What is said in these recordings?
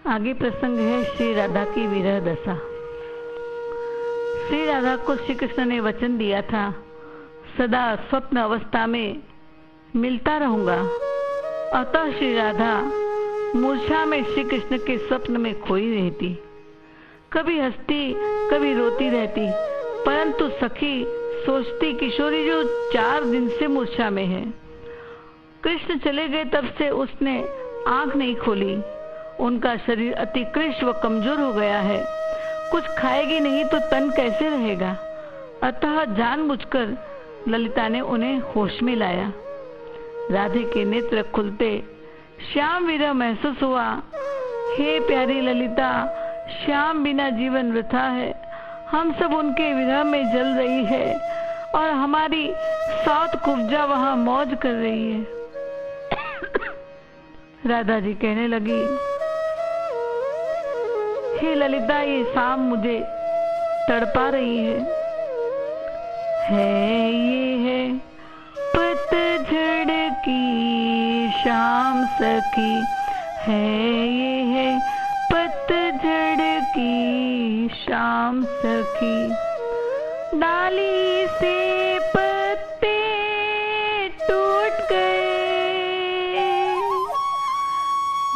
आगे प्रसंग है श्री राधा की विरह दशा। श्री राधा को श्री कृष्ण ने वचन दिया था, सदा स्वप्न अवस्था में मिलता रहूंगा। अतः श्री राधा मूर्छा में श्री कृष्ण के स्वप्न में खोई रहती, कभी हंसती कभी रोती रहती। परंतु सखी सोचती, किशोरी जो 4 दिन से मूर्छा में है, कृष्ण चले गए तब से उसने आंख नहीं खोली। उनका शरीर अति कृश व कमजोर हो गया है, कुछ खाएगी नहीं तो तन कैसे रहेगा। अतः जानबूझकर ललिता ने उन्हें होश में लाया। राधे के नेत्र खुलते श्याम विरह महसूस हुआ। हे प्यारी ललिता, श्याम बिना जीवन वृथा है। हम सब उनके विरह में जल रही है और हमारी सात कुब्जा वहां मौज कर रही है। राधा जी कहने लगी, हे ललिता, ये शाम मुझे तड़पा रही है। ये है पतझड़ की शाम सखी, ये है पतझड़ की शाम सखी। डाली से पत्ते टूट गए,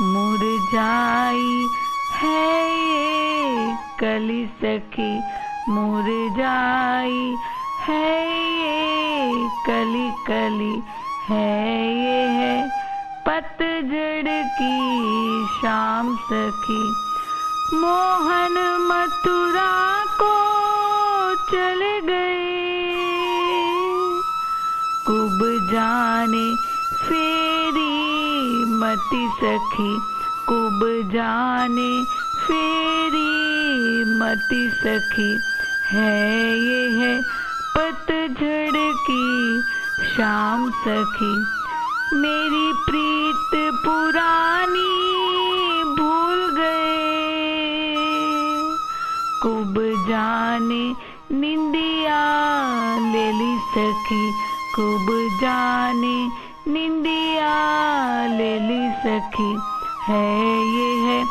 मुरझाई है ये कली सखी, मुरझाई है ये कली कली। ये है पतझड़ की शाम सखी। मोहन मथुरा को चले गए, कुब जाने फेरी मति सखी, कुब जाने फेरी मति सखी। ये है पतझड़ की शाम सखी। मेरी प्रीत पुरानी भूल गए, कुब जाने निंदिया ले ली सखी, कुब जाने निंदिया ले ली सखी। ये है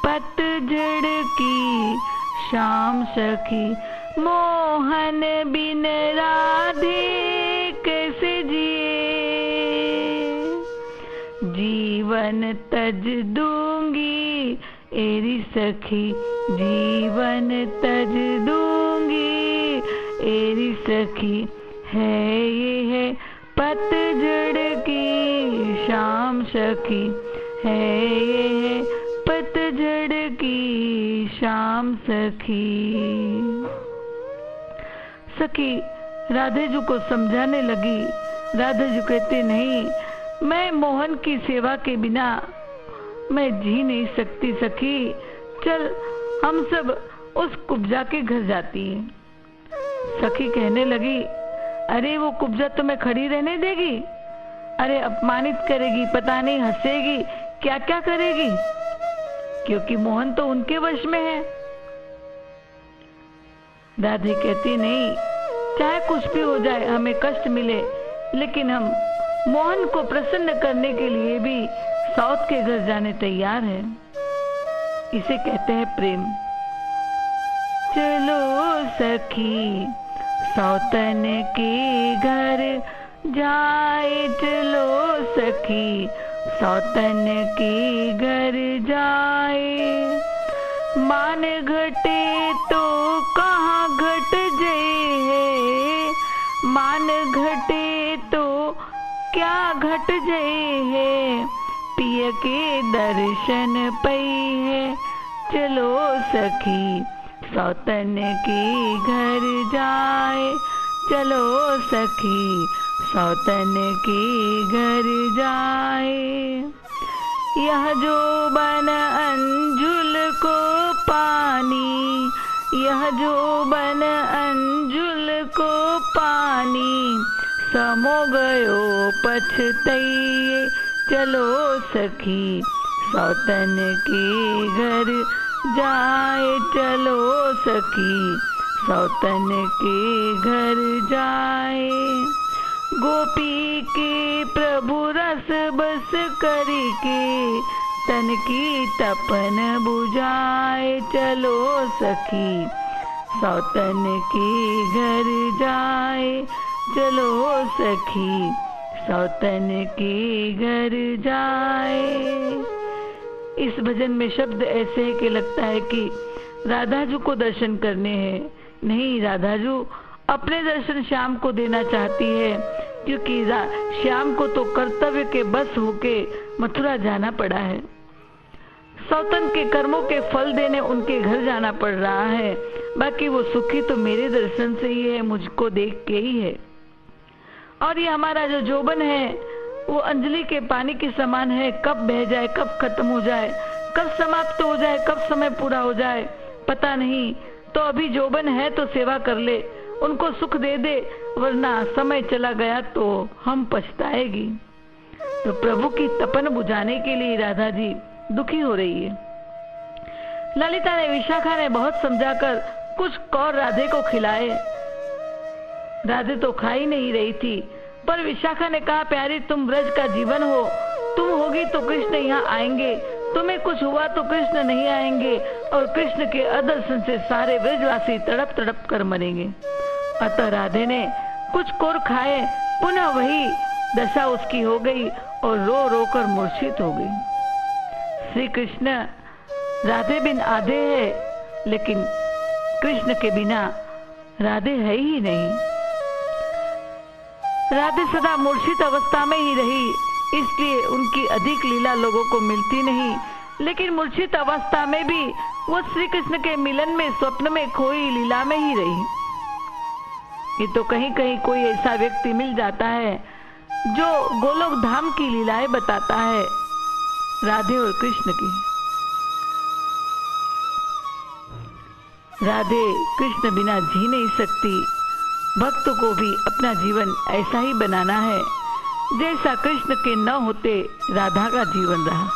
पतझड़ की शाम सखी। मोहन बिन राधे कैसे जिए, जीवन तज दूंगी एरी सखी, जीवन तज दूंगी एरी सखी। ये है पतझड़ की शाम सखी, ये है पतझड़ की शाम सखी। सखी राधे जी को समझाने लगी। राधे जी कहते, नहीं, मैं मोहन की सेवा के बिना मैं जी नहीं सकती सखी। चल हम सब उस कुब्जा के घर जाती हैं। सखी कहने लगी, अरे वो कुब्जा तुम्हें खड़ी रहने देगी? अरे अपमानित करेगी, पता नहीं हंसेगी, क्या क्या करेगी, क्योंकि मोहन तो उनके वश में है। राधे कहती, नहीं, चाहे कुछ भी हो जाए, हमें कष्ट मिले, लेकिन हम मोहन को प्रसन्न करने के लिए भी साउथ के घर जाने तैयार हैं। इसे कहते हैं प्रेम। चलो सखी सौतन के घर जाए, चलो सखी सौतन के घर जाए। मान घटे तो कहाँ घट जाए, मान घटे तो क्या घट जाए। पिय के दर्शन पई है, चलो सखी सौतन के घर जाए, चलो सखी सौतन के घर जाए। यह जो बन अंजुल को पानी, यह जो बन अंजुल को पानी। समो गयो पछतइए, चलो सखी सौतन के घर जाए, चलो सखी सौतन के घर जाए। गोपी के प्रभु रस बस करके, तन की तपन बुझाए चलो सखी, सौतन के घर जाए चलो सखी, सौतन के घर जाए। इस भजन में शब्द ऐसे है कि लगता है कि राधाजू को दर्शन करने हैं। नहीं, राधाजू अपने दर्शन श्याम को देना चाहती है, क्योंकि श्याम को तो कर्तव्य के बस होके मथुरा जाना पड़ा है। सौतन के कर्मों के फल देने उनके घर जाना पड़ रहा है। बाकी वो सुखी तो मेरे दर्शन से ही है, मुझको देख के ही है। और ये हमारा जो जोबन है वो अंजलि के पानी के समान है, कब बह जाए, कब खत्म हो जाए, कब समाप्त हो जाए, कब समय पूरा हो जाए पता नहीं। तो अभी जोबन है तो सेवा कर ले, उनको सुख दे दे, वरना समय चला गया तो हम पछताएगी। तो प्रभु की तपन बुझाने के लिए राधा जी दुखी हो रही है। ललिता ने, विशाखा ने बहुत समझाकर कुछ कौर राधे को खिलाए। राधे तो खा ही नहीं रही थी, पर विशाखा ने कहा, प्यारी तुम ब्रज का जीवन हो, तुम होगी तो कृष्ण यहाँ आएंगे, तुम्हें कुछ हुआ तो कृष्ण नहीं आएंगे, और कृष्ण के अदर्शन से सारे ब्रजवासी तड़प तड़प कर मरेंगे। अतः राधे ने कुछ कोर खाए, पुनः वही दशा उसकी हो गई और रो रो कर मूर्छित हो गई। श्री कृष्ण राधे बिन आधे है, लेकिन कृष्ण के बिना राधे है ही नहीं। राधे सदा मूर्छित अवस्था में ही रही, इसलिए उनकी अधिक लीला लोगों को मिलती नहीं। लेकिन मूर्छित अवस्था में भी वो श्री कृष्ण के मिलन में स्वप्न में खोई लीला में ही रही। ये तो कहीं कहीं कोई ऐसा व्यक्ति मिल जाता है जो गोलोक धाम की लीलाएं बताता है, राधे और कृष्ण की। राधे कृष्ण बिना जी नहीं सकती। भक्त को भी अपना जीवन ऐसा ही बनाना है जैसा कृष्ण के न होते राधा का जीवन रहा।